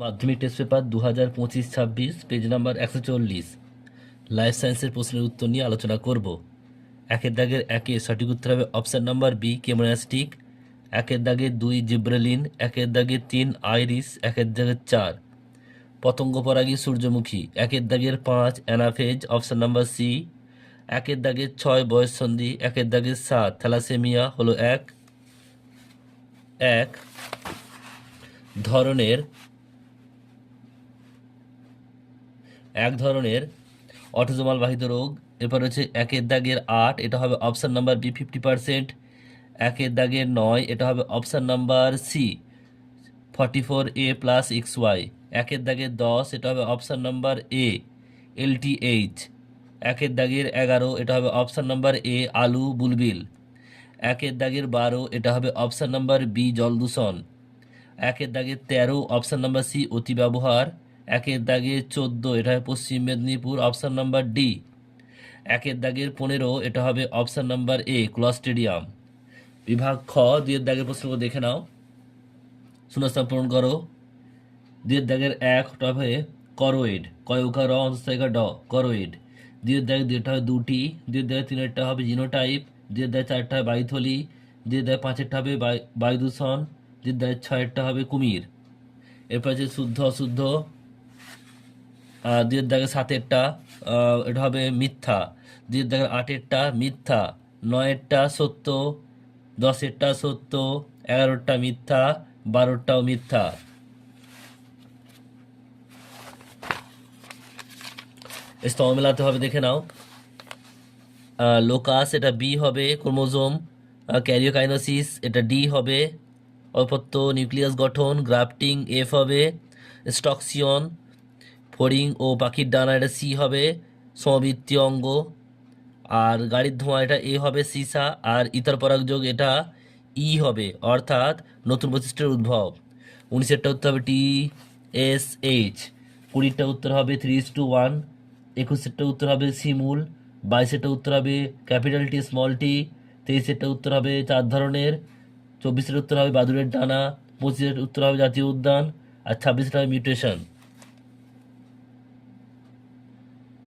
মাধ্যমিক test paper 2025-26 page number 140 life সায়েন্সের প্রশ্নের উত্তর নিয়ে আলোচনা করব। একের দাগের একে সঠিক উত্তর হবে অপশান নাম্বার বি কেমোনাস্টিক, একের দাগের 2 জিব্রেলিন, একের দাগের 3 আইরিস, একের দাগের 4 পতঙ্গ পরাগী সূর্যমুখী, একের দাগের 5 অ্যানাফেজ অপশান নাম্বার সি, একের দাগের 6 বয়ঃসন্ধি, একের দাগের 7 থ্যালাসেমিয়া হলো এক ধরনের অটোজোমাল বাহিত রোগ। এরপর হচ্ছে একের দাগের 8, এটা হবে অপশান নাম্বার বি 50%, একের দাগের 9, এটা হবে অপশান নাম্বার সি 44A+XY, একের দাগের 10, এটা হবে অপশান নাম্বার এ LTH, একের দাগের 11, এটা হবে অপশান নাম্বার এ আলু বুলবিল, একের দাগের 12, এটা হবে অপশান নাম্বার বি জলদূষণ, একের দাগের 13, অপশান নাম্বার সি অতি ব্যবহার, একের দাগের 14, এটা হবে পশ্চিম মেদিনীপুর অপশান নাম্বার ডি, একের দাগের 15, এটা হবে অপশান নাম্বার এ ক্লস্ট্রিডিয়াম। বিভাগ খ 2 এর দাগের প্রশ্নগুলো দেখে নাও, শূন্যস্থান পূরণ করো। 2 এর দাগের 1 ওটা হবে করোয়েড, কয়ুকা র অন্তস্থিকা ড করোয়েড। 2 এর দাগের 2টা হবে দুটি, 2 এর দাগের 3টা হবে জিনোটাইপ, 2 এর দাগের 4টা হবে বায়ুথলি, 2 এর দাগের 5টা হবে বায়ুদূষণ, 2 এর দাগের 6টা হবে কুমির। এরপর আছে শুদ্ধ অশুদ্ধ। 2 এর দাগের 7টা এটা হবে মিথ্যা, 2 এর দাগের 8টা মিথ্যা, 9টা সত্য, 10টা সত্য, 11টা মিথ্যা, 12টাও মিথ্যা। স্তম্ভ মেলাতে হবে, দেখে নাও। লোকাস এটা বি হবে, ক্রোমোজোম ক্যারিওকাইনোসিস এটা ডি হবে, অপত্য নিউক্লিয়াস গঠন গ্রাফটিং এফ হবে, স্টক্সিয়ন ফড়িং ও পাখির ডানা এটা সি হবে, সমবৃত্তীয় অঙ্গ, আর গাড়ির ধোঁয়া এটা এ হবে সিসা, আর ইতর পরাগযোগ এটা ই হবে, অর্থাৎ নতুন বৈশিষ্ট্যের উদ্ভব। 19এরটা উত্তর হবে TSH, 20টা উত্তর হবে 3:1, 21এরটা উত্তর হবে শিমুল, 22এরটা উত্তর হবে ক্যাপিটাল টি স্মল টি, 23এরটা উত্তর হবে 4 ধরনের, 24এর উত্তর হবে বাদুড়ের ডানা, 25এর উত্তর হবে জাতীয় উদ্যান, আর 26এরটা হবে মিউটেশন।